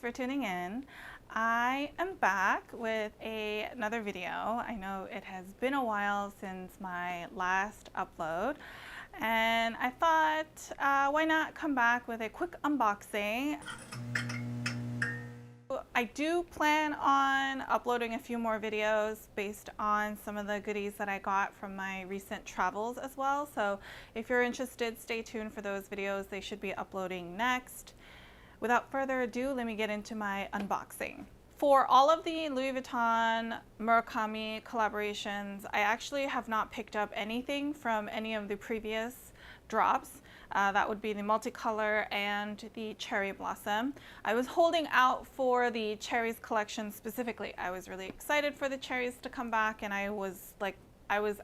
for tuning in. I am back with another video. I know it has been a while since my last upload, and I thought, why not come back with a quick unboxing. I do plan on uploading a few more videos based on some of the goodies that I got from my recent travels as well. So if you're interested, stay tuned for those videos. They should be uploading next. Without further ado, let me get into my unboxing. For all of the Louis Vuitton Murakami collaborations, I actually have not picked up anything from any of the previous drops. That would be the multicolor and the cherry blossom. I was holding out for the cherries collection specifically. I was really excited for the cherries to come back, and I was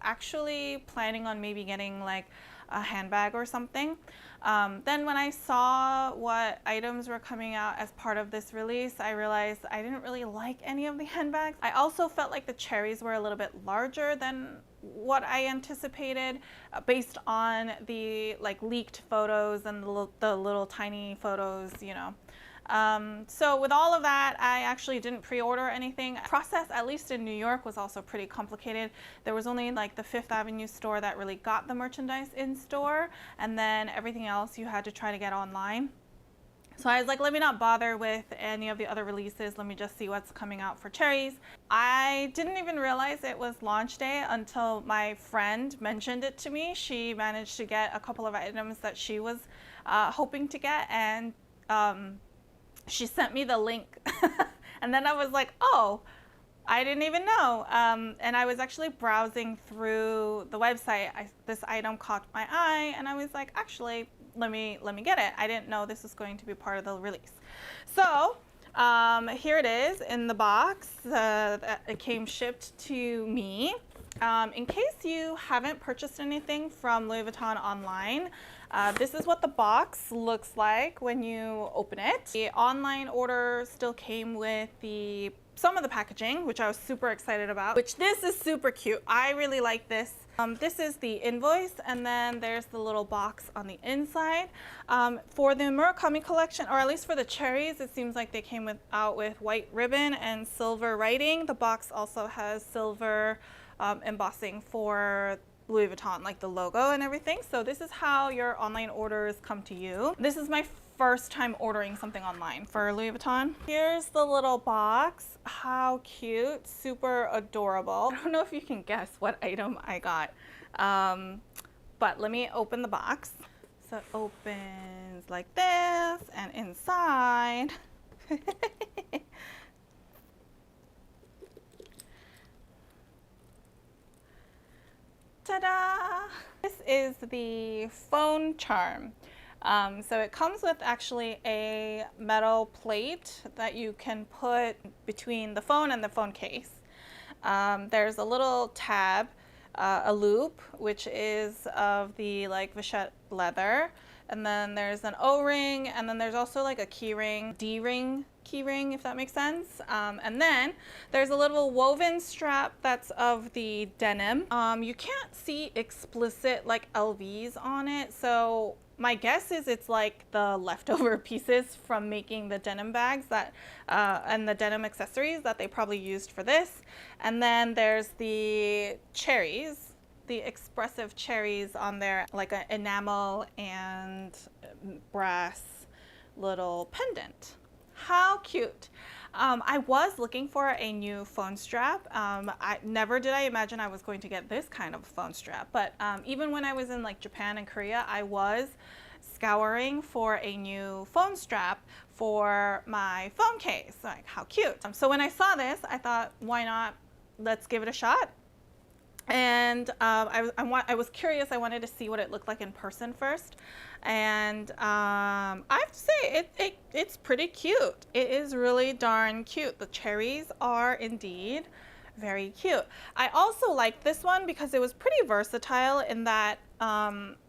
actually planning on maybe getting like a handbag or something. Then when I saw what items were coming out as part of this release, I realized I didn't really like any of the handbags. I also felt like the cherries were a little bit larger than what I anticipated based on the leaked photos and the little tiny photos, you know. So with all of that, I actually didn't pre-order anything. The process, at least in New York, was also pretty complicated. There was only like the Fifth Avenue store that really got the merchandise in store, and then everything else you had to try to get online. So I was like, let me not bother with any of the other releases. Let me just see what's coming out for cherries. I didn't even realize it was launch day until my friend mentioned it to me. She managed to get a couple of items that she was hoping to get, and she sent me the link. And then I was like, oh, I didn't even know. And I was actually browsing through the website. This item caught my eye, and I was like, actually, let me get it. I didn't know this was going to be part of the release. So here it is in the box. It came shipped to me. In case you haven't purchased anything from Louis Vuitton online, this is what the box looks like when you open it. The online order still came with some of the packaging, which I was super excited about, which this is super cute. I really like this. This is the invoice, and then there's the little box on the inside. For the Murakami collection, or at least for the cherries, it seems like they came out with white ribbon and silver writing. The box also has silver embossing for Louis Vuitton, like the logo and everything. So this is how your online orders come to you. This is my first time ordering something online for Louis Vuitton. Here's the little box. How cute, super adorable. I don't know if you can guess what item I got, but let me open the box. So it opens like this, and inside ta-da! This is the phone charm. So it comes with actually a metal plate that you can put between the phone and the phone case. There's a little tab, a loop, which is of the Vachette leather. And then there's an O-ring, and then there's also like a key ring, D-ring key ring, if that makes sense. And then there's a little woven strap that's of the denim. You can't see explicit LVs on it, so my guess is it's like the leftover pieces from making the denim bags that and the denim accessories that they probably used for this. And then there's the cherries, the expressive cherries on there, like an enamel and brass little pendant. How cute. I was looking for a new phone strap. Never did I imagine I was going to get this kind of phone strap, but even when I was in Japan and Korea, I was scouring for a new phone strap for my phone case. Like, how cute. So when I saw this, I thought, why not? Let's give it a shot. And I was curious. I wanted to see what it looked like in person first, and I have to say it's pretty cute. It is really darn cute. The cherries are indeed very cute. I also like this one because it was pretty versatile in that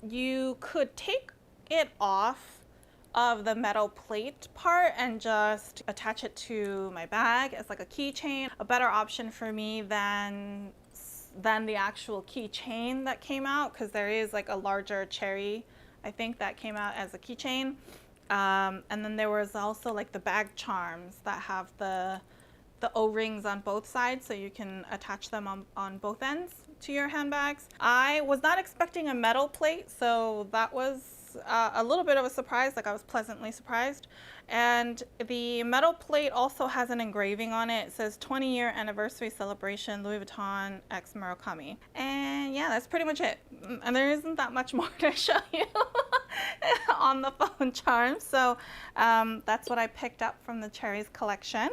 you could take it off of the metal plate part and just attach it to my bag as like a keychain. A better option for me than the actual keychain that came out, because there is like a larger cherry, I think, that came out as a keychain. And then there was also like the bag charms that have the O-rings on both sides, so you can attach them on both ends to your handbags. I was not expecting a metal plate, so that was a little bit of a surprise. Like, I was pleasantly surprised. And the metal plate also has an engraving on it. It says 20-year anniversary celebration, Louis Vuitton x Murakami. And yeah, that's pretty much it. And there isn't that much more to show you on the phone charms. So that's what I picked up from the Cherries collection.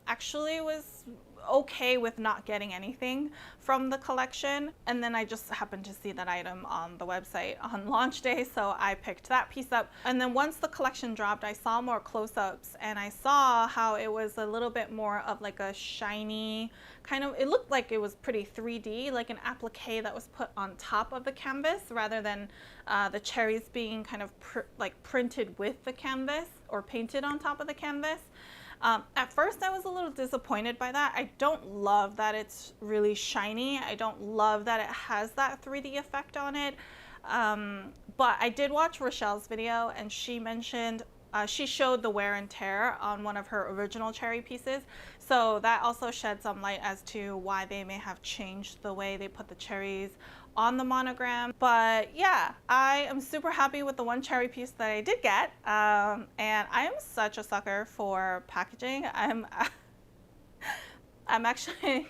Actually was okay with not getting anything from the collection, and then I just happened to see that item on the website on launch day, so I picked that piece up. And then once the collection dropped, I saw more close-ups, and I saw how it was a little bit more of like a shiny kind of, it looked like it was pretty 3D, like an applique that was put on top of the canvas rather than the cherries being kind of like printed with the canvas or painted on top of the canvas. At first I was a little disappointed by that. I don't love that it's really shiny. I don't love that it has that 3D effect on it. But I did watch Rochelle's video, and she mentioned, she showed the wear and tear on one of her original cherry pieces. So that also shed some light as to why they may have changed the way they put the cherries on the monogram. But yeah, I am super happy with the one cherry piece that I did get. And I am such a sucker for packaging. I'm actually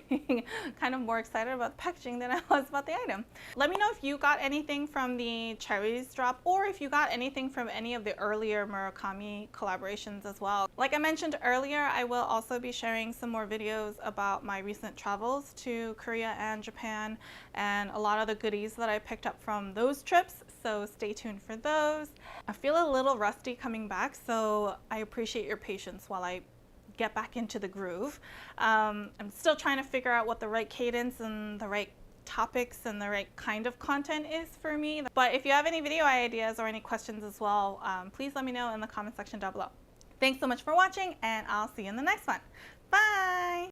kind of more excited about the packaging than I was about the item. Let me know if you got anything from the Cherries drop, or if you got anything from any of the earlier Murakami collaborations as well. Like I mentioned earlier, I will also be sharing some more videos about my recent travels to Korea and Japan, and a lot of the goodies that I picked up from those trips, so stay tuned for those. I feel a little rusty coming back, so I appreciate your patience while I get back into the groove. I'm still trying to figure out what the right cadence and the right topics and the right kind of content is for me. But if you have any video ideas or any questions as well, please let me know in the comment section down below. Thanks so much for watching, and I'll see you in the next one. Bye!